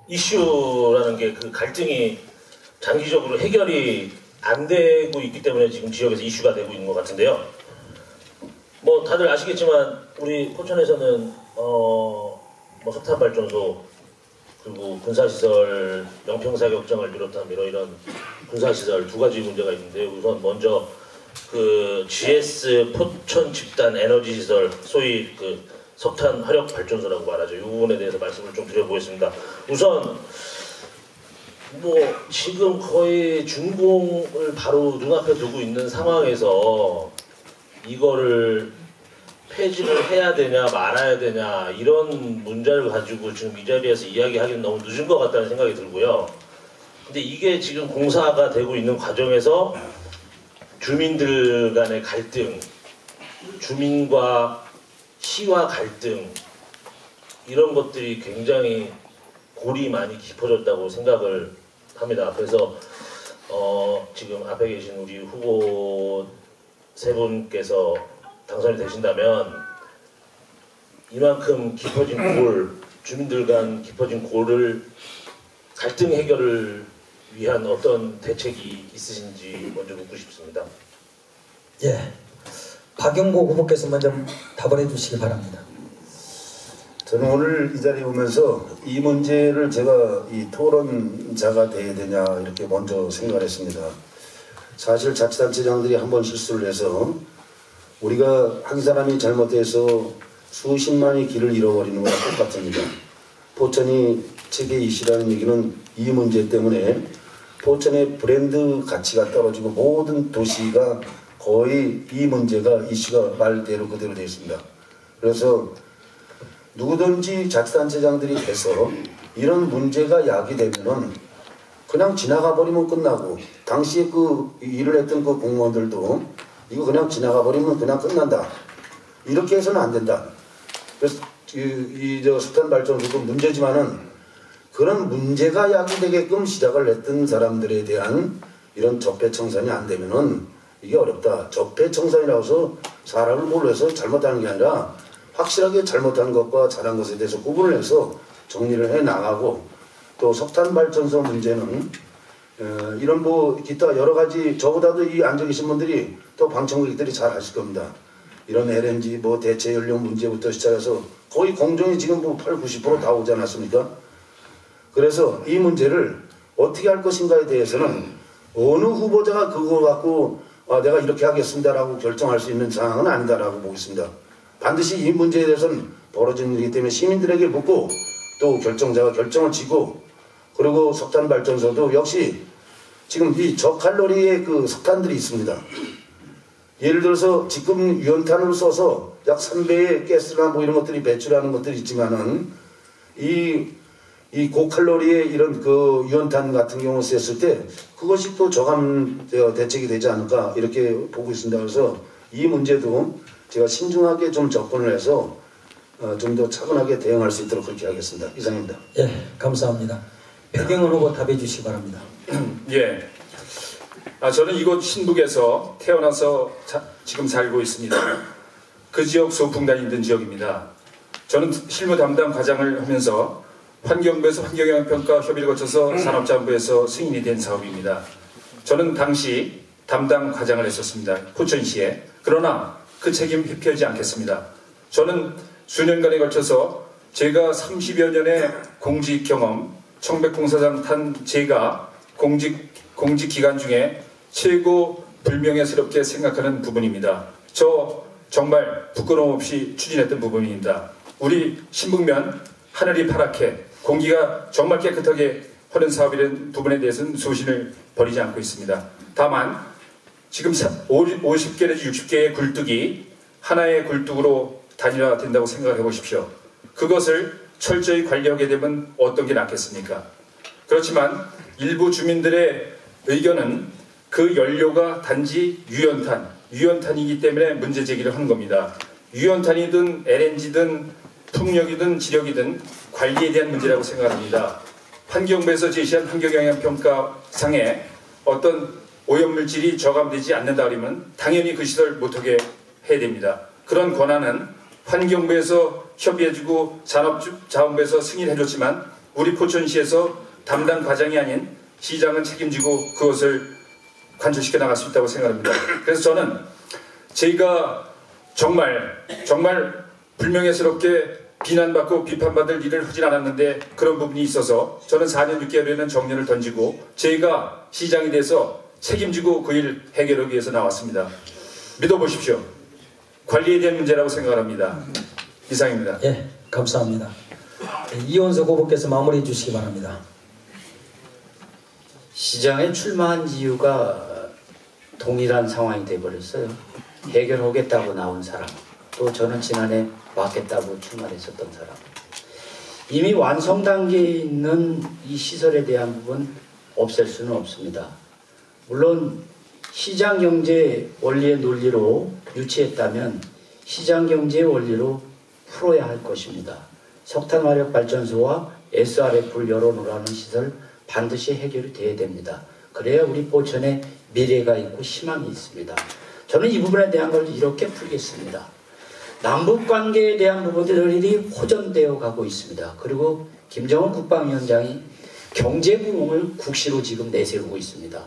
이슈라는 게 그 갈등이 장기적으로 해결이 안 되고 있기 때문에 지금 지역에서 이슈가 되고 있는 것 같은데요. 뭐 다들 아시겠지만 우리 포천에서는 뭐 석탄발전소 그리고 군사시설 영평사격장을 비롯한 이런 군사시설 두 가지 문제가 있는데, 우선 먼저 그 GS 포천 집단 에너지시설, 소위 그 석탄 화력 발전소라고 말하죠. 이 부분에 대해서 말씀을 좀 드려보겠습니다. 우선 뭐 지금 거의 준공을 바로 눈앞에 두고 있는 상황에서 이거를 폐지를 해야 되냐 말아야 되냐 이런 문제를 가지고 지금 이 자리에서 이야기하기는 너무 늦은 것 같다는 생각이 들고요. 근데 이게 지금 공사가 되고 있는 과정에서 주민들 간의 갈등, 주민과 시와 갈등, 이런 것들이 굉장히 골이 많이 깊어졌다고 생각을 합니다. 그래서 지금 앞에 계신 우리 후보 세 분께서 당선이 되신다면 이만큼 깊어진 골, 주민들 간 깊어진 골을 갈등 해결을 위한 어떤 대책이 있으신지 먼저 묻고 싶습니다. 예, 박영고 후보께서 먼저 답을 해주시기 바랍니다. 저는 오늘 이 자리에 오면서 이 문제를 제가 이 토론자가 돼야 되냐 이렇게 먼저 생각을 했습니다. 사실 자치단체장들이 한번 실수를 해서 우리가 한 사람이 잘못해서 수십만의 길을 잃어버리는 거랑 똑같습니다. 포천이 세계 이슈라는 얘기는 이 문제 때문에 포천의 브랜드 가치가 떨어지고 모든 도시가 거의 이 문제가 이슈가 말대로 그대로 되어 있습니다. 그래서 누구든지 자치단체장들이 돼서 이런 문제가 야기되면은 그냥 지나가 버리면 끝나고, 당시에 그 일을 했던 그 공무원들도 이거 그냥 지나가 버리면 그냥 끝난다, 이렇게 해서는 안 된다. 그래서 저 석탄 발전소도 문제지만은 그런 문제가 야기되게끔 시작을 했던 사람들에 대한 이런 적폐청산이 안 되면은 이게 어렵다. 적폐청산이라고 해서 사람을 몰라서 잘못하는 게 아니라 확실하게 잘못한 것과 잘한 것에 대해서 구분을 해서 정리를 해 나가고, 또 석탄 발전소 문제는 이런 뭐 기타 여러 가지, 저보다도 이 앉아 계신 분들이 또 방청객들이 잘 아실 겁니다. 이런 LNG 뭐 대체 연료 문제부터 시작해서 거의 공정이 지금 뭐 80~90% 다 오지 않았습니까? 그래서 이 문제를 어떻게 할 것인가에 대해서는 어느 후보자가 그거 갖고 내가 이렇게 하겠습니다라고 결정할 수 있는 상황은 아니다라고 보겠습니다. 반드시 이 문제에 대해서는 벌어진 일이기 때문에 시민들에게 묻고 또 결정자가 결정을 지고, 그리고 석탄 발전소도 역시 지금 이 저칼로리의 그 석탄들이 있습니다. 예를 들어서 지금 유연탄을 써서 약 3배의 가스나 뭐 이런 것들이 배출하는 것들이 있지만은 이 고칼로리의 이런 그 유연탄 같은 경우 쓰였을 때 그것이 또 저감 대책이 되지 않을까 이렇게 보고 있습니다. 그래서 이 문제도 제가 신중하게 좀 접근을 해서 좀 더 차분하게 대응할 수 있도록 그렇게 하겠습니다. 이상입니다. 예, 감사합니다. 백영은 후보 답해 주시기 바랍니다. 예, 저는 이곳 신북에서 태어나서 지금 살고 있습니다. 그 지역 소풍단이 있는 지역입니다. 저는 실무 담당 과장을 하면서 환경부에서 환경영향평가 협의를 거쳐서 산업자원부에서 승인이 된 사업입니다. 저는 당시 담당 과장을 했었습니다. 포천시에. 그러나 그 책임 회피하지 않겠습니다. 저는 수년간에 걸쳐서 제가 30여 년의 공직 경험, 청백공사장 탄 제가 공직 기간 중에 최고 불명예스럽게 생각하는 부분입니다. 저 정말 부끄러움 없이 추진했던 부분입니다. 우리 신북면 하늘이 파랗게 공기가 정말 깨끗하게 하는 사업이라는 부분에 대해서는 소신을 버리지 않고 있습니다. 다만 지금 50개 내지 60개의 굴뚝이 하나의 굴뚝으로 단일화된다고 생각을 해보십시오. 그것을 철저히 관리하게 되면 어떤 게 낫겠습니까? 그렇지만 일부 주민들의 의견은 그 연료가 단지 유연탄이기 때문에 문제 제기를 하는 겁니다. 유연탄이든 LNG든 풍력이든 지력이든 관리에 대한 문제라고 생각합니다. 환경부에서 제시한 환경영향평가상에 어떤 오염물질이 저감되지 않는다 그러면 당연히 그 시설 못하게 해야 됩니다. 그런 권한은 환경부에서 협의해주고 산업자원부에서 승인해줬지만 우리 포천시에서 담당 과장이 아닌 시장은 책임지고 그것을 관철시켜 나갈 수 있다고 생각합니다. 그래서 저는 저희가 정말 불명예스럽게 비난받고 비판받을 일을 하진 않았는데 그런 부분이 있어서 저는 4년 6개월에는 정년을 던지고 저희가 시장이 돼서 책임지고 그 일 해결하기 위해서 나왔습니다. 믿어보십시오. 관리에 대한 문제라고 생각합니다. 이상입니다. 예, 감사합니다. 이원석 후보께서 마무리해 주시기 바랍니다. 시장에 출마한 이유가 동일한 상황이 돼버렸어요. 해결하겠다고 나온 사람, 또 저는 지난해 맡겠다고 출마했었던 사람. 이미 완성 단계에 있는 이 시설에 대한 부분 없앨 수는 없습니다. 물론 시장경제 원리의 논리로 유치했다면 시장경제의 원리로 풀어야 할 것입니다. 석탄화력발전소와 SRF를 열어놓으라는 시설 반드시 해결이 돼야 됩니다. 그래야 우리 포천에 미래가 있고 희망이 있습니다. 저는 이 부분에 대한 걸 이렇게 풀겠습니다. 남북관계에 대한 부분들이 호전되어 가고 있습니다. 그리고 김정은 국방위원장이 경제부흥을 국시로 지금 내세우고 있습니다.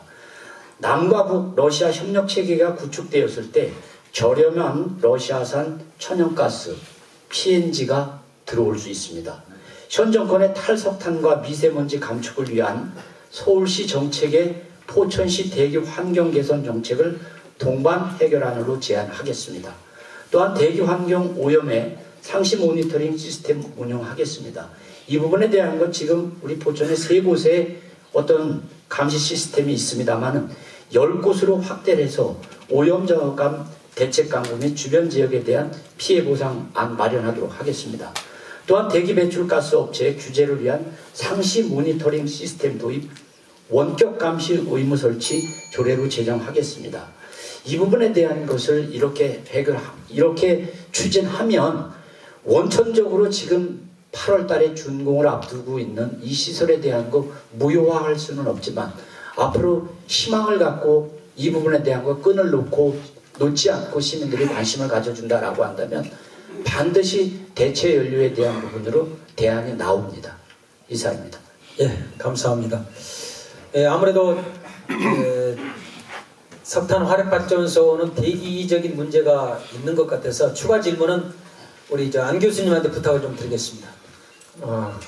남과 북 러시아 협력체계가 구축되었을 때 저렴한 러시아산 천연가스 PNG가 들어올 수 있습니다. 현 정권의 탈석탄과 미세먼지 감축을 위한 서울시 정책의 포천시 대기 환경 개선 정책을 동반 해결안으로 제안하겠습니다. 또한 대기 환경 오염의 상시 모니터링 시스템 운영하겠습니다. 이 부분에 대한 것 지금 우리 포천에 3곳에 어떤 감시 시스템이 있습니다만 10곳으로 확대를 해서 오염저감 대책강구 및 주변 지역에 대한 피해 보상안 마련하도록 하겠습니다. 또한 대기 배출 가스 업체의 규제를 위한 상시 모니터링 시스템 도입, 원격 감시 의무 설치 조례로 제정하겠습니다. 이 부분에 대한 것을 이렇게 추진하면 원천적으로 지금 8월 달에 준공을 앞두고 있는 이 시설에 대한 거 무효화할 수는 없지만 앞으로 희망을 갖고 이 부분에 대한 거 끈을 놓지 않고 시민들이 관심을 가져준다라고 한다면 반드시 대체 연료에 대한 부분으로 대안이 나옵니다. 이상입니다. 예, 감사합니다. 예, 아무래도 석탄 화력발전소는 대기적인 문제가 있는 것 같아서 추가 질문은 우리 안 교수님한테 부탁을 좀 드리겠습니다.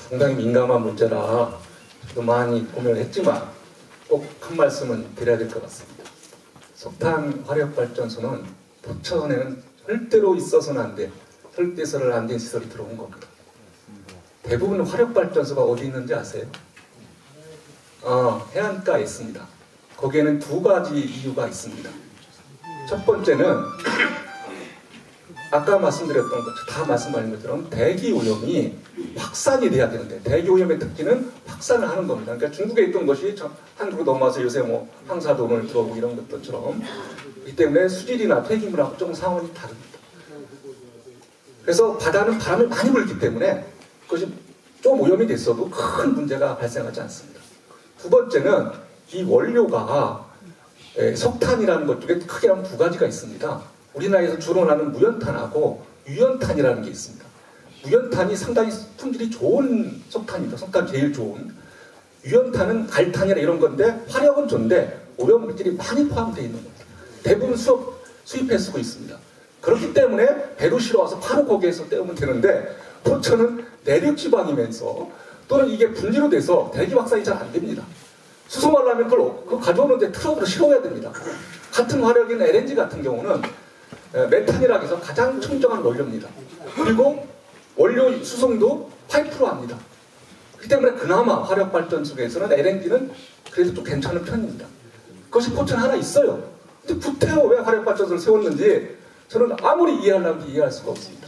상당히 민감한 문제라 많이 고민을 했지만 꼭 한 말씀은 드려야 될 것 같습니다. 석탄 화력발전소는 포천에는 절대로 있어서는 안 돼. 절대 있어서는 안 된 시설이 들어온 겁니다. 대부분 화력발전소가 어디 있는지 아세요? 해안가에 있습니다. 거기에는 2가지 이유가 있습니다. 첫 번째는 아까 말씀드렸던 것, 다 말씀하신 것처럼 대기 오염이 확산이 돼야 되는데 대기 오염의 특징은 확산을 하는 겁니다. 그러니까 중국에 있던 것이 한국으로 넘어와서 요새 황사도를 들어오고 이런 것들처럼 이 때문에 수질이나 폐기물하고 좀 상황이 다릅니다. 그래서 바다는 바람을 많이 불기 때문에 그것이 좀 오염이 됐어도 큰 문제가 발생하지 않습니다. 두 번째는 이 원료가 석탄이라는 것 중에 크게 하면 2가지가 있습니다. 우리나라에서 주로 나는 무연탄하고 유연탄이라는 게 있습니다. 무연탄이 상당히 품질이 좋은 석탄입니다. 석탄 제일 좋은. 유연탄은 갈탄이나 이런 건데 화력은 좋은데 오염물질이 많이 포함되어 있는 겁니다. 대부분 수입해 쓰고 있습니다. 그렇기 때문에 배로 실어와서 바로 거기에서 떼우면 되는데 포천은 내륙지방이면서 또는 이게 분리로 돼서 대기 확산이 잘 안 됩니다. 수송하려면 그걸 가져오는데 트럭으로 실어야 됩니다. 같은 화력인 LNG 같은 경우는 메탄이라고 해서 가장 청정한 원료입니다. 그리고 원료 수송도 파이프로 합니다. 그렇기 때문에 그나마 화력발전소에서는 LNG는 그래도 좀 괜찮은 편입니다. 그것이 포천 하나 있어요. 근데 구태여 왜 화력발전소를 세웠는지 저는 아무리 이해하려면 이해할 수가 없습니다.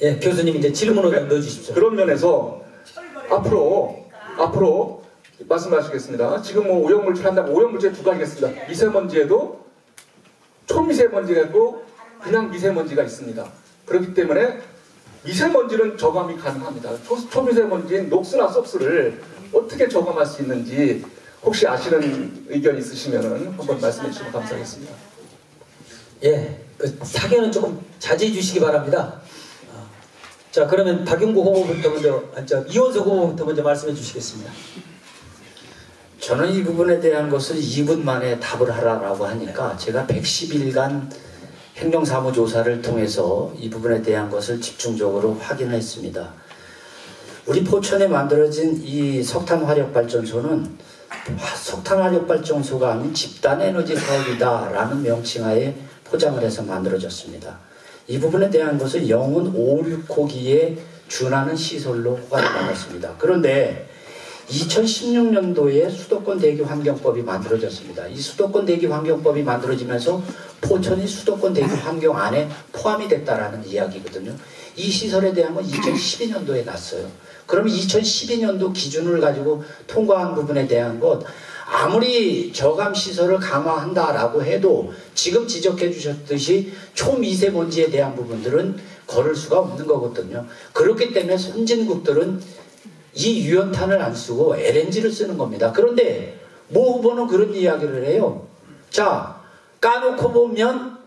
예, 교수님 이제 질문을 넣어주십시오. 그런 면에서 앞으로 말씀하시겠습니다. 지금 오염물질 한다면 오염물질 2가지가 있습니다. 미세먼지에도 초미세먼지가 있고 그냥 미세먼지가 있습니다. 그렇기 때문에 미세먼지는 저감이 가능합니다. 초미세먼지인 녹스나 섭스를 어떻게 저감할 수 있는지 혹시 아시는 의견 있으시면 한번 말씀해 주시면 감사하겠습니다. 예, 그 사견은 조금 자제해 주시기 바랍니다. 자, 그러면 박용구 후보부터 먼저, 이원석 후보부터 먼저 말씀해 주시겠습니다. 저는 이 부분에 대한 것을 2분 만에 답을 하라고 하니까 제가 110일간 행정사무조사를 통해서 이 부분에 대한 것을 집중적으로 확인했습니다. 우리 포천에 만들어진 이 석탄화력발전소는 석탄화력발전소가 아닌 집단에너지 사업이다라는 명칭하에 포장을 해서 만들어졌습니다. 이 부분에 대한 것은 영혼 5, 6호기에 준하는 시설로 허가를 받았습니다. 그런데 2016년도에 수도권 대기 환경법이 만들어졌습니다. 이 수도권 대기 환경법이 만들어지면서 포천이 수도권 대기 환경 안에 포함이 됐다라는 이야기거든요. 이 시설에 대한 건 2012년도에 났어요. 그러면 2012년도 기준을 가지고 통과한 부분에 대한 것, 아무리 저감 시설을 강화한다라고 해도 지금 지적해 주셨듯이 초미세먼지에 대한 부분들은 걸을 수가 없는 거거든요. 그렇기 때문에 선진국들은 이 유연탄을 안 쓰고 LNG를 쓰는 겁니다. 그런데 모 후보는 그런 이야기를 해요. 자, 까놓고 보면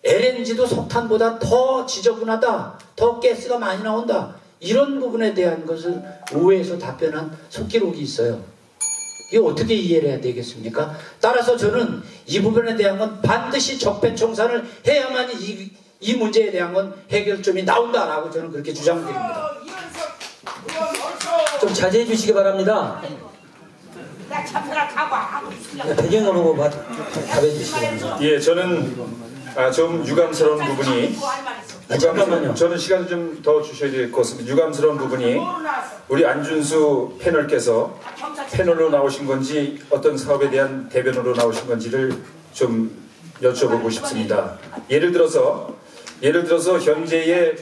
LNG도 석탄보다 더 지저분하다, 더 가스가 많이 나온다, 이런 부분에 대한 것을 의회에서 답변한 속기록이 있어요. 이게 어떻게 이해를 해야 되겠습니까? 따라서 저는 이 부분에 대한 건 반드시 적폐청산을 해야만 이 문제에 대한 건 해결점이 나온다라고 저는 그렇게 주장드립니다. 좀 자제해 주시기 바랍니다. 배경으로 후보 답해 주시기 바랍니다. 예, 저는 좀 유감스러운 부분이 잠깐만요. 저는 시간을 좀 더 주셔야 될 것 같습니다. 유감스러운 부분이 우리 안준수 패널께서 패널로 나오신 건지 어떤 사업에 대한 대변으로 나오신 건지를 좀 여쭤보고 싶습니다. 예를 들어서 현재의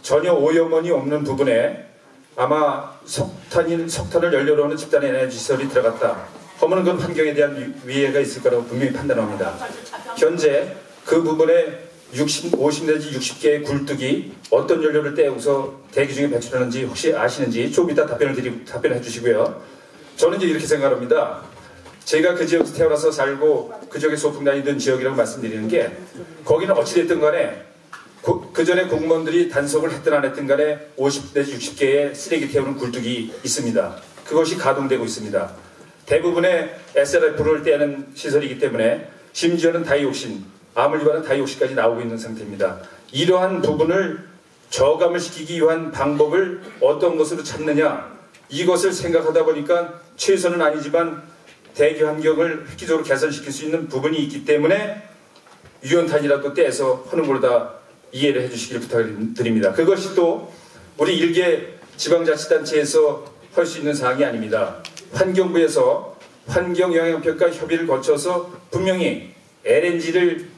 전혀 오염원이 없는 부분에 아마 석탄을 연료로 하는 집단 에너지 시설이 들어갔다 하면 그건 환경에 대한 위해가 있을 거라고 분명히 판단합니다. 현재 그 부분에 50 내지 60개의 굴뚝이 어떤 연료를 떼어서 대기 중에 배출하는지 혹시 아시는지 좀 이따 답변해 주시고요. 저는 이제 이렇게 생각합니다. 제가 그 지역에서 태어나서 살고 그 지역에 소풍 다니던 지역이라고 말씀드리는 게, 거기는 어찌됐든 간에 그 전에 공무원들이 단속을 했든 안 했든 간에 50 내지 60개의 쓰레기 태우는 굴뚝이 있습니다. 그것이 가동되고 있습니다. 대부분의 SRF를 떼는 시설이기 때문에 심지어는 다이옥신, 암을 유발하는 다이옥신까지 나오고 있는 상태입니다. 이러한 부분을 저감을 시키기 위한 방법을 어떤 것으로 찾느냐, 이것을 생각하다 보니까 최선은 아니지만 대기 환경을 획기적으로 개선시킬 수 있는 부분이 있기 때문에 유연탄이라도 떼서 하는 걸로 다 이해를 해주시길 부탁드립니다. 그것이 또 우리 일개 지방자치단체에서 할 수 있는 사항이 아닙니다. 환경부에서 환경영향평가 협의를 거쳐서 분명히 LNG를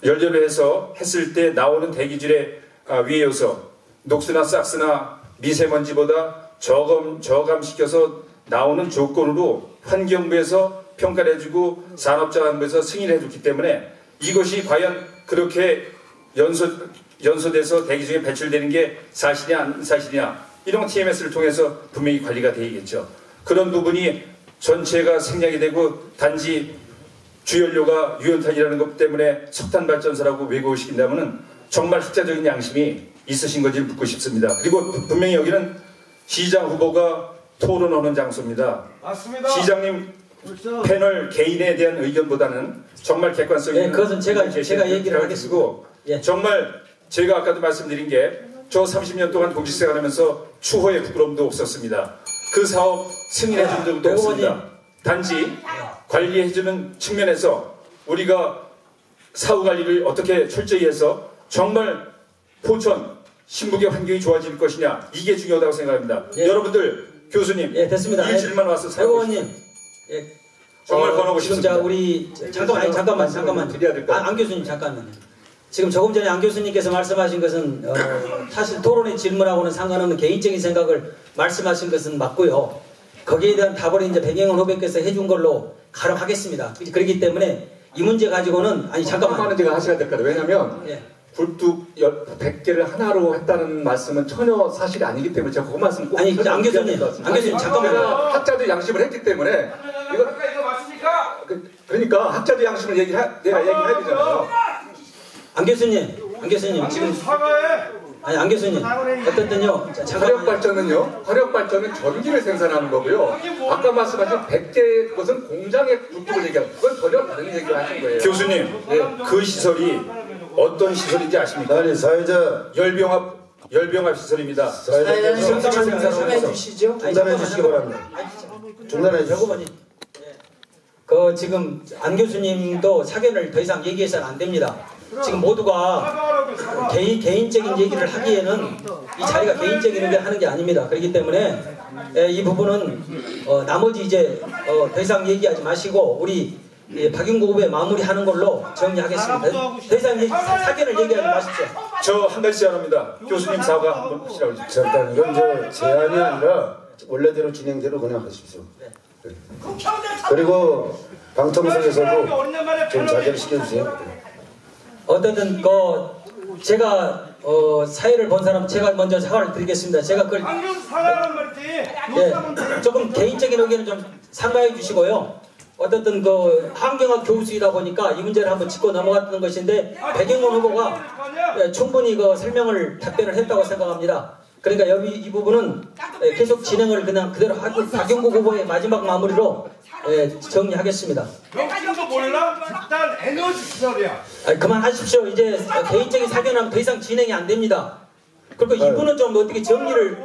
연료로 해서 했을 때 나오는 대기질의 위해 요소, 녹스나 삭스나 미세먼지보다 저감시켜서 나오는 조건으로 환경부에서 평가를 해주고 산업자원부에서 승인을 해줬기 때문에 이것이 과연 그렇게 연소돼서 대기 중에 배출되는 게 사실이냐 안 사실이냐, 이런 TMS를 통해서 분명히 관리가 되겠죠. 그런 부분이 전체가 생략이 되고 단지 주연료가 유연탄이라는 것 때문에 석탄발전소라고 외고시킨다면 정말 학자적인 양심이 있으신 건지 묻고 싶습니다. 그리고 분명히 여기는 시장 후보가 토론하는 장소입니다. 맞습니다. 시장님 패널 개인에 대한 의견보다는 정말 객관성 있는, 그것은 제가 얘기를 하겠습니다. 예. 정말 제가 아까도 말씀드린 게 저 30년 동안 공직생활 하면서 추호의 부끄러움도 없었습니다. 그 사업 승인해 준 적도 없습니다. 단지 관리해주는 측면에서 우리가 사후 관리를 어떻게 철저히 해서 정말 포천, 신북의 환경이 좋아질 것이냐, 이게 중요하다고 생각합니다. 예. 여러분들, 교수님, 예, 됐습니다. 일주일만 와서 의원님, 예, 정말 권하고 지금 싶습니다. 우리 잠깐만 드려야 될까요? 안 교수님 잠깐만요. 지금 조금 전에 안 교수님께서 말씀하신 것은 사실 토론의 질문하고는 상관없는 개인적인 생각을 말씀하신 것은 맞고요. 거기에 대한 답을 이제 백영원 후보께서 해준 걸로 가름하겠습니다. 그렇기 때문에 이 문제 가지고는 잠깐만은 제가 하셔야 될 것 같아요. 왜냐하면 예. 굴뚝 100개를 하나로 했다는 말씀은 전혀 사실이 아니기 때문에 제가 그 말씀 꼭 아니, 안 교수님 잠깐만요. 제가 학자들 양심을 했기 때문에 이거 맞습니까? 그러니까 학자들 양심을 내가 얘기해야 되잖아요. 안 교수님, 안 교수님 지금 사과해. 아니 안 교수님 어쨌든요 화력 발전은 전기를 생산하는 거고요. 아까 말씀하신 100개 것은 공장의 구축을 얘기하는 그건 전혀 다른 얘기를 하신 거예요. 교수님, 그 시설이 어떤 시설인지 아십니까? 아니 사회자 열병합 시설입니다. 사회자님 설명해 주시죠. 중단해 주시기 바랍니다. 중단해 주시기 저거만이 그 지금 안 교수님도 사견을 더 이상 얘기해서는 안 됩니다. 지금 모두가 개인적인 얘기를 하기에는 이 자리가 개인적인 얘기를 하는 게 아닙니다. 그렇기 때문에 이 부분은 나머지 이제 더 이상 얘기하지 마시고 우리 박윤구 후보에 마무리하는 걸로 정리하겠습니다. 더 이상 사견을 얘기하지 마십시오. 저 한 가지 제안합니다. 교수님 사과 한번 하시라고 해주십시오. 잠깐 이건 저 제안이 아니라 원래대로 진행대로 그냥 하십시오. 네. 그리고 방청석에서도 좀 자제를 시켜주세요. 어쨌든 제가 사회를 본 사람 제가 먼저 사과를 드리겠습니다. 제가 그걸 조금 개인적인 의견은 좀 삼가해 주시고요. 어쨌든 그 환경학 교수이다 보니까 이 문제를 한번 짚고 넘어갔던 것인데 백영원 후보가 충분히 그 설명을 답변을 했다고 생각합니다. 그러니까 여기 이 부분은 계속 진행을 그냥 그대로 하고 박영국 후보의 마지막 마무리로 정리하겠습니다. 당신도 몰라? 일단 에너지 시설이야. 그만하십시오. 이제 개인적인 사견하면 더 이상 진행이 안 됩니다. 그리고 이분은 좀 어떻게 정리를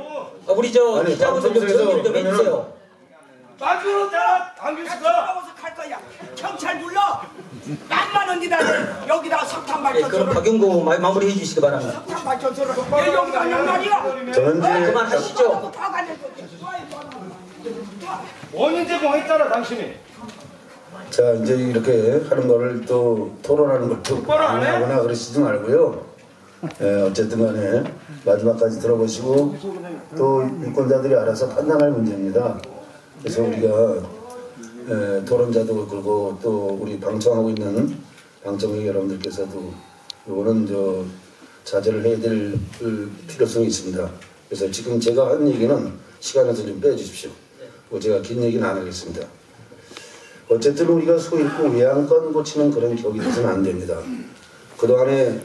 우리 저 기자분들 좀 정리를 좀 해주세요. 마지막으로 당규수가 갈 거야. 경찰 불러. 만원 기다려. 여기다 석탄 발전소를. 그럼 박영구 마무리 해주시기 바랍니다. 석탄 발전소를 왜 여기다 하냔 말이야. 저는 이제 그만하시죠. 원인 제공했잖아 당신이. 자 이제 이렇게 하는 거를 또 토론하는 걸 또 방해하거나 그러시지 말고요. 어쨌든 간에 마지막까지 들어보시고 또 유권자들이 알아서 판단할 문제입니다. 그래서 우리가 토론자도 그리고 또 우리 방청하고 있는 방청객 여러분들께서도 이거는 저 자제를 해야 될 필요성이 있습니다. 그래서 지금 제가 한 얘기는 시간에서 좀 빼주십시오. 제가 긴 얘기는 안 하겠습니다. 어쨌든 우리가 소잃고 외양간 고치는 그런 격이 돼서는 안 됩니다. 그동안에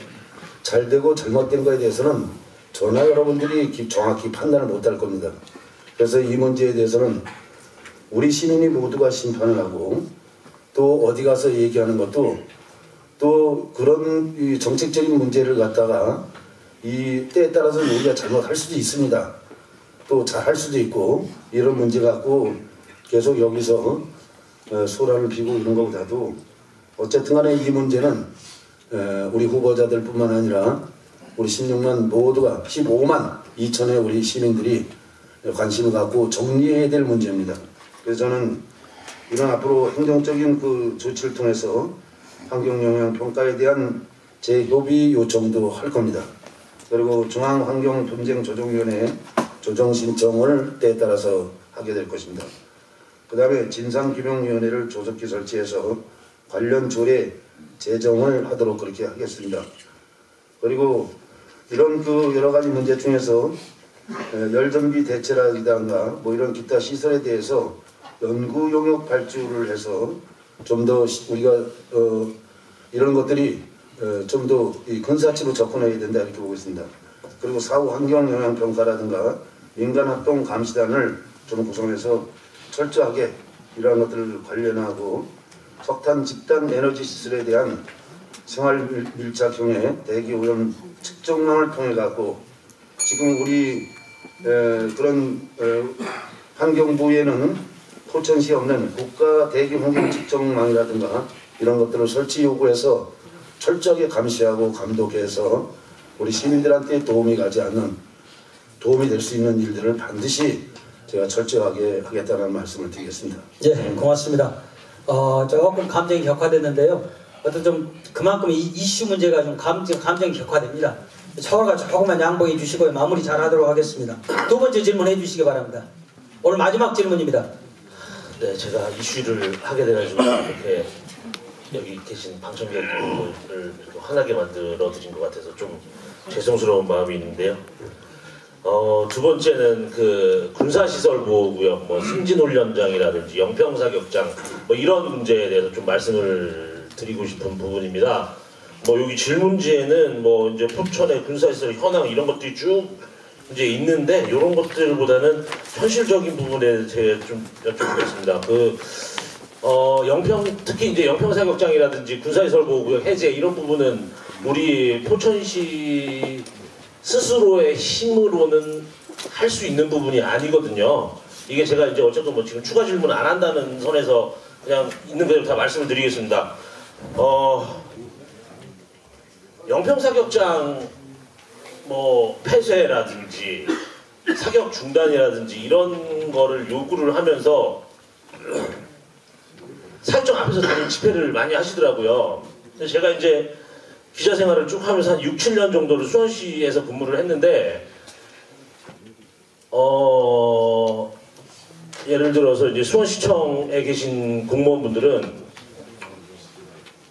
잘 되고 잘못된 거에 대해서는 저나 여러분들이 정확히 판단을 못할 겁니다. 그래서 이 문제에 대해서는 우리 시민이 모두가 심판을 하고 또 어디 가서 얘기하는 것도 또 그런 이 정책적인 문제를 갖다가 이 때에 따라서 우리가 잘못할 수도 있습니다. 또 잘할 수도 있고 이런 문제 갖고 계속 여기서 소란을 피고 이런 것보다도 어쨌든 간에 이 문제는 우리 후보자들 뿐만 아니라 우리 16만 모두가 15만 2천의 우리 시민들이 관심을 갖고 정리해야 될 문제입니다. 그래서 저는 이런 앞으로 행정적인 그 조치를 통해서 환경영향평가에 대한 재협의 요청도 할 겁니다. 그리고 중앙환경분쟁조정위원회 조정 신청을 때에 따라서 하게 될 것입니다. 그 다음에 진상규명위원회를 조속히 설치해서 관련 조례 제정을 하도록 그렇게 하겠습니다. 그리고 이런 그 여러 가지 문제 중에서 열전비 대체라든가 뭐 이런 기타 시설에 대해서 연구 용역 발주를 해서 좀 더 우리가 이런 것들이 좀 더 근사치로 접근해야 된다 이렇게 보고 있습니다. 그리고 사후 환경 영향 평가라든가 민간 합동 감시단을 좀 구성해서 철저하게 이러한 것들을 관련하고 석탄 집단 에너지 시설에 대한 생활 밀착형의 대기 오염 측정망을 통해 갖고 지금 우리 그런 환경부에는 포천시에 없는 국가 대기 환경 측정망이라든가 이런 것들을 설치 요구해서 철저하게 감시하고 감독해서 우리 시민들한테 도움이 가지 않는 도움이 될 수 있는 일들을 반드시 제가 철저하게 하겠다는 말씀을 드리겠습니다. 예, 고맙습니다. 조금 감정이 격화됐는데요. 어떤 좀 그만큼 이 이슈 문제가 좀 감정이 격화됩니다. 서로가 조금만 양보해 주시고 마무리 잘 하도록 하겠습니다. 두 번째 질문해 주시기 바랍니다. 오늘 마지막 질문입니다. 네, 제가 이슈를 하게 돼가지고 이렇게 여기 계신 방청객들을 화나게 만들어 드린 것 같아서 좀 죄송스러운 마음이 있는데요. 두 번째는 그 군사시설보호구역, 뭐 승진훈련장이라든지 영평사격장 뭐 이런 문제에 대해서 좀 말씀을 드리고 싶은 부분입니다. 뭐 여기 질문지에는 뭐 이제 포천의 군사시설 현황 이런 것들이 쭉 이제 있는데 이런 것들보다는 현실적인 부분에 제가 좀 여쭤보겠습니다. 영평 특히 이제 영평 사격장이라든지 군사시설 보호구역 해제 이런 부분은 우리 포천시 스스로의 힘으로는 할 수 있는 부분이 아니거든요. 이게 제가 이제 어쨌든 뭐 지금 추가 질문 안 한다는 선에서 그냥 있는 그대로 다 말씀을 드리겠습니다. 영평 사격장 뭐 폐쇄라든지 사격 중단이라든지 이런 거를 요구를 하면서 사격장 앞에서 다른 집회를 많이 하시더라고요. 제가 이제 기자 생활을 쭉 하면서 한 6, 7년 정도를 수원시에서 근무를 했는데 예를 들어서 이제 수원시청에 계신 공무원분들은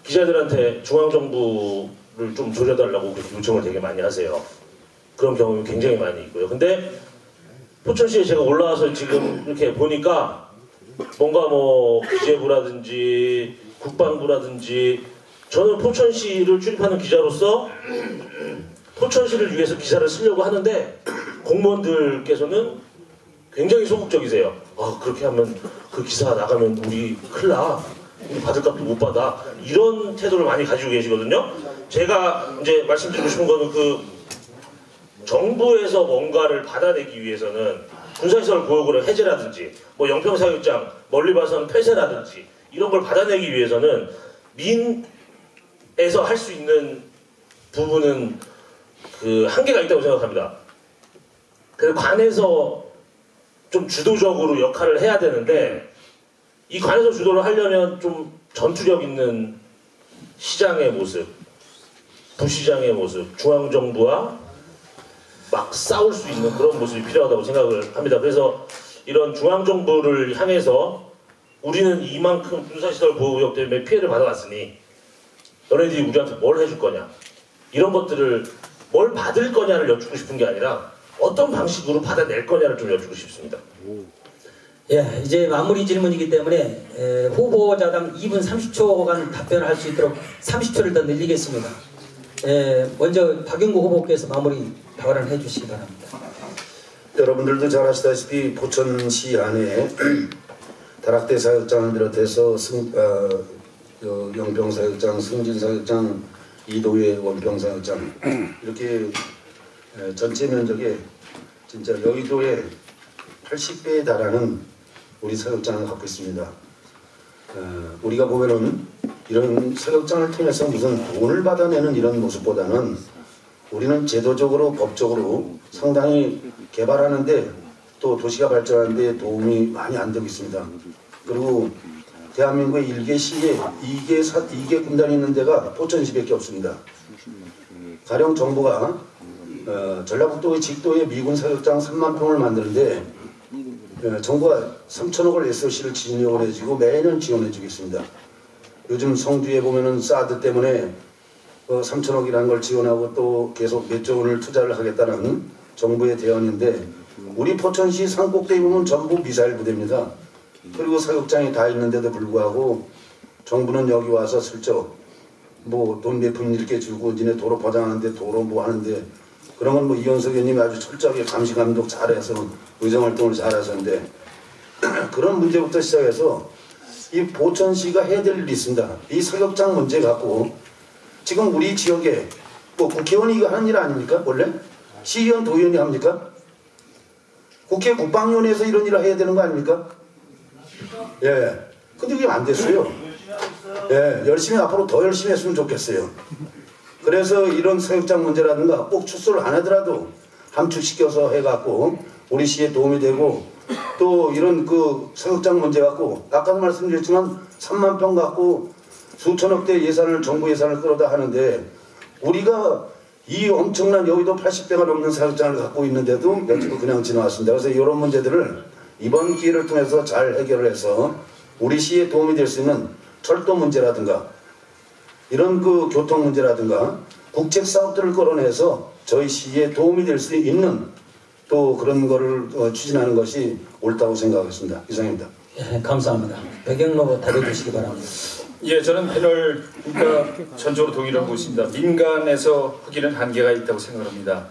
기자들한테 중앙정부를 좀 조려달라고 그렇게 요청을 되게 많이 하세요. 그런 경험이 굉장히 많이 있고요. 근데 포천시에 제가 올라와서 지금 이렇게 보니까 뭔가 뭐 기재부라든지 국방부라든지 저는 포천시를 출입하는 기자로서 포천시를 위해서 기사를 쓰려고 하는데 공무원들께서는 굉장히 소극적이세요. 그렇게 하면 그 기사 나가면 우리 큰일 나. 우리 받을 값도 못 받아. 이런 태도를 많이 가지고 계시거든요. 제가 이제 말씀드리고 싶은 거는 정부에서 뭔가를 받아내기 위해서는 군사시설 보호구역 해제라든지 뭐 영평사격장 멀리 봐서는 폐쇄라든지 이런 걸 받아내기 위해서는 민에서 할 수 있는 부분은 한계가 있다고 생각합니다. 그래서 관에서 좀 주도적으로 역할을 해야 되는데 이 관에서 주도를 하려면 좀 전투력 있는 시장의 모습, 부시장의 모습, 중앙정부와 막 싸울 수 있는 그런 모습이 필요하다고 생각을 합니다. 그래서 이런 중앙정부를 향해서 우리는 이만큼 군사시설 보호구역 때문에 피해를 받아왔으니 너네들이 우리한테 뭘 해줄 거냐, 이런 것들을 뭘 받을 거냐를 여쭙고 싶은 게 아니라 어떤 방식으로 받아낼 거냐를 좀 여쭙고 싶습니다. 예, 이제 마무리 질문이기 때문에 후보자당 2분 30초간 답변을 할 수 있도록 30초를 더 늘리겠습니다. 먼저 박영구 후보께서 마무리 발언을 해주시기 바랍니다. 여러분들도 잘 아시다시피 포천시 안에 다락대 사격장을 비롯해서 영평 사격장, 승진 사격장, 이도의 원평 사격장 이렇게 전체 면적에 진짜 여의도의 80배에 달하는 우리 사격장을 갖고 있습니다. 우리가 보면은 이런 사격장을 통해서 무슨 돈을 받아내는 이런 모습보다는 우리는 제도적으로 법적으로 상당히 개발하는데 또 도시가 발전하는데 도움이 많이 안 되고 있습니다. 그리고 대한민국의 1개 시에 2개 군단이 있는 데가 포천시밖에 없습니다. 가령 정부가 전라북도의 직도에 미군 사격장 3만 평을 만드는데 정부가 3천억을 SOC를 지원을 해주고 매년 지원해주고 있습니다. 요즘 성주에 보면은 사드 때문에 3천억이라는 걸 지원하고 또 계속 몇 조 원을 투자를 하겠다는 정부의 대안인데 우리 포천시 산꼭대기 보면 전부 미사일 부대입니다. 그리고 사격장이 다 있는데도 불구하고 정부는 여기 와서 슬쩍 뭐 돈 몇 푼 이렇게 주고 니네 도로 포장하는데 도로 뭐 하는데 그런 건 뭐 이현석 의원님이 아주 철저하게 감시 감독 잘해서 의정활동을 잘하셨는데 그런 문제부터 시작해서 이 포천시가 해야 될 일이 있습니다. 이 사격장 문제 갖고 지금 우리 지역에 뭐 국회의원이 이거 하는 일 아닙니까? 원래? 시의원, 도의원이 합니까? 국회 국방위원회에서 이런 일을 해야 되는 거 아닙니까? 예. 근데 그게 안 됐어요. 예. 열심히 앞으로 더 열심히 했으면 좋겠어요. 그래서 이런 사격장 문제라든가 꼭 축소를 안 하더라도 함축시켜서 해갖고 우리 시에 도움이 되고 또 이런 사격장 문제 갖고 아까도 말씀드렸지만 3만 평 갖고 수천억대 예산을 정부 예산을 끌어다 하는데 우리가 이 엄청난 여의도 80배가 넘는 사격장을 갖고 있는데도 며칠 그냥 지나왔습니다. 그래서 이런 문제들을 이번 기회를 통해서 잘 해결을 해서 우리 시에 도움이 될 수 있는 철도 문제라든가 이런 교통 문제라든가 국책 사업들을 끌어내서 저희 시에 도움이 될 수 있는 또 그런 거를 추진하는 것이 옳다고 생각하겠습니다. 이상입니다. 예, 감사합니다. 백영로 답해 주시기 바랍니다. 예, 저는 패널과 전적으로 동의를 하고 있습니다. 민간에서 하기는 한계가 있다고 생각합니다.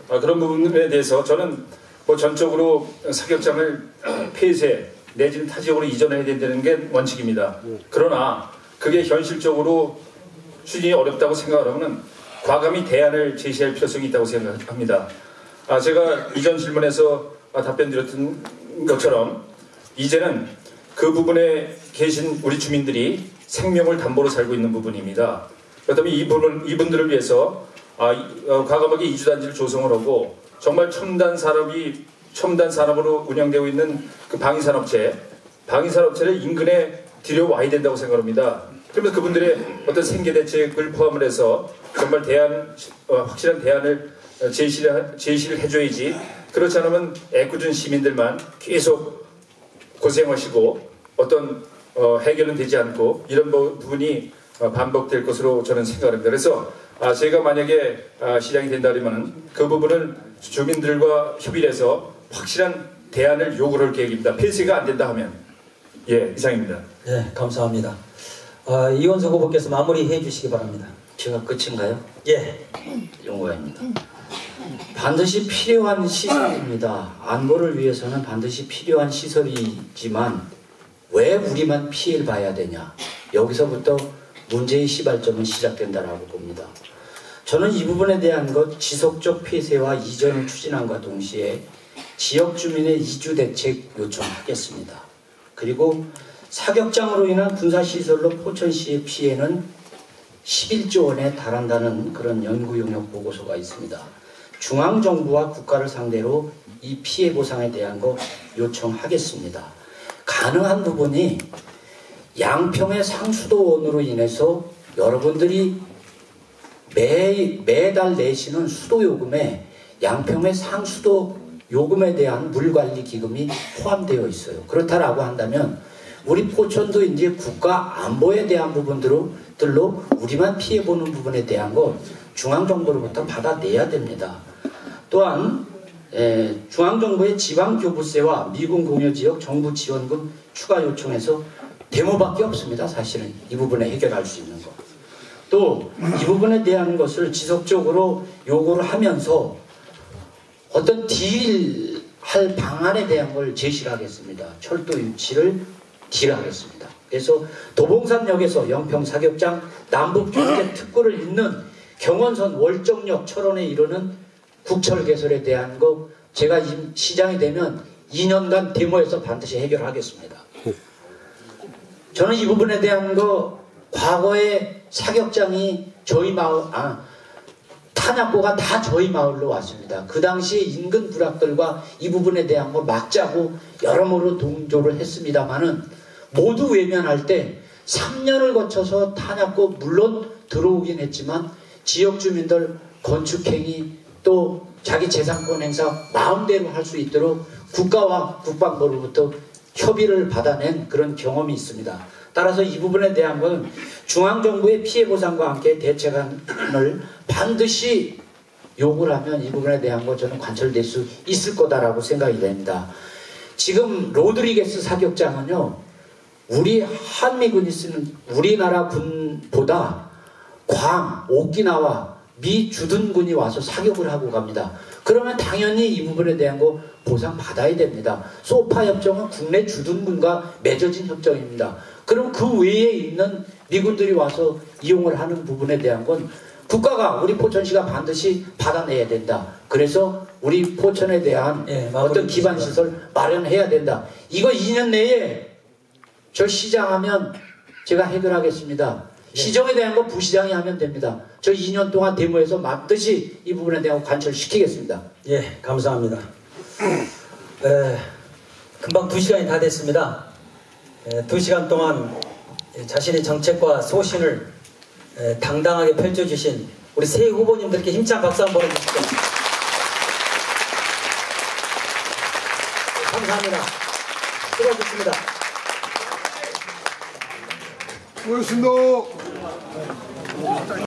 그런 부분에 대해서 저는 뭐 전적으로 사격장을 폐쇄 내지는 타 지역으로 이전해야 된다는 게 원칙입니다. 그러나 그게 현실적으로 추진이 어렵다고 생각하면 과감히 대안을 제시할 필요성이 있다고 생각합니다. 제가 이전 질문에서 답변 드렸던 것처럼 이제는 그 부분에 계신 우리 주민들이 생명을 담보로 살고 있는 부분입니다. 그렇다면 이분들을 위해서 과감하게 이주단지를 조성을 하고 정말 첨단 산업으로 운영되고 있는 그 방위산업체를 인근에 들여와야 된다고 생각합니다. 그러면서 그분들의 어떤 생계대책을 포함을 해서 정말 확실한 대안을 제시를 해줘야지, 그렇지 않으면 애꿎은 시민들만 계속 고생하시고 어떤 해결은 되지 않고 이런 부분이 반복될 것으로 저는 생각합니다. 그래서 제가 만약에 시장이 된다면 그 부분을 주민들과 협의를 해서 확실한 대안을 요구를 할 계획입니다. 폐쇄가 안 된다 하면. 예, 이상입니다. 네, 감사합니다. 이원석 후보께서 마무리해 주시기 바랍니다. 제가 끝인가요? 예. 용과입니다. 반드시 필요한 시설입니다. 안보를 위해서는 반드시 필요한 시설이지만 왜 우리만 피해를 봐야 되냐? 여기서부터 문제의 시발점은 시작된다라고 봅니다. 저는 이 부분에 대한 것 지속적 폐쇄와 이전을 추진함과 동시에 지역 주민의 이주 대책 요청하겠습니다. 그리고 사격장으로 인한 군사시설로 포천시의 피해는 11조 원에 달한다는 그런 연구 용역 보고서가 있습니다. 중앙정부와 국가를 상대로 이 피해 보상에 대한 거 요청하겠습니다. 가능한 부분이 양평의 상수도원으로 인해서 여러분들이 매달 내시는 수도요금에 양평의 상수도 요금에 대한 물관리 기금이 포함되어 있어요. 그렇다라고 한다면 우리 포천도 이제 국가 안보에 대한 부분들로 우리만 피해보는 부분에 대한 거 중앙정부로부터 받아내야 됩니다. 또한 중앙정부의 지방교부세와 미군 공여지역 정부 지원금 추가 요청해서 데모밖에 없습니다. 사실은 이 부분에 해결할 수 있는 거. 또 이 부분에 대한 것을 지속적으로 요구를 하면서 어떤 딜할 방안에 대한 걸 제시를 하겠습니다. 철도 유치를 딜하겠습니다. 그래서 도봉산역에서 영평 사격장 남북 교제 특구를 잇는 경원선 월정역 철원에 이르는 국철 개설에 대한 거 제가 시장이 되면 2년간 데모에서 반드시 해결하겠습니다. 저는 이 부분에 대한 거 과거에 사격장이 저희 마을 탄약고가 다 저희 마을로 왔습니다. 그 당시에 인근 부락들과 이 부분에 대한 거 막자고 여러모로 동조를 했습니다만은 모두 외면할 때 3년을 거쳐서 탄약고 물론 들어오긴 했지만 지역 주민들 건축행위 또 자기 재산권 행사 마음대로 할 수 있도록 국가와 국방부로부터 협의를 받아낸 그런 경험이 있습니다. 따라서 이 부분에 대한 건 중앙정부의 피해보상과 함께 대책안을 반드시 요구를 하면 이 부분에 대한 거 저는 관철될 수 있을 거다라고 생각이 됩니다. 지금 로드리게스 사격장은요, 우리 한미군이 쓰는 우리나라 군보다 괌, 오키나와 미 주둔군이 와서 사격을 하고 갑니다. 그러면 당연히 이 부분에 대한 거 보상 받아야 됩니다. 소파 협정은 국내 주둔군과 맺어진 협정입니다. 그럼 그 외에 있는 미군들이 와서 이용을 하는 부분에 대한 건 국가가 우리 포천시가 반드시 받아내야 된다. 그래서 우리 포천에 대한 어떤 기반시설 마련해야 된다. 이거 2년 내에 저 시장하면 제가 해결하겠습니다. 시정에 대한 건 부시장이 하면 됩니다. 저 2년 동안 데모에서 반드시 이 부분에 대한 관철시키겠습니다. 예, 감사합니다. 금방 2시간이 다 됐습니다. 2시간 동안 자신의 정책과 소신을 당당하게 펼쳐주신 우리 새 후보님들께 힘찬 박수 한번 보내주시죠. 감사합니다. 수고하셨습니다. 수고하셨습니다.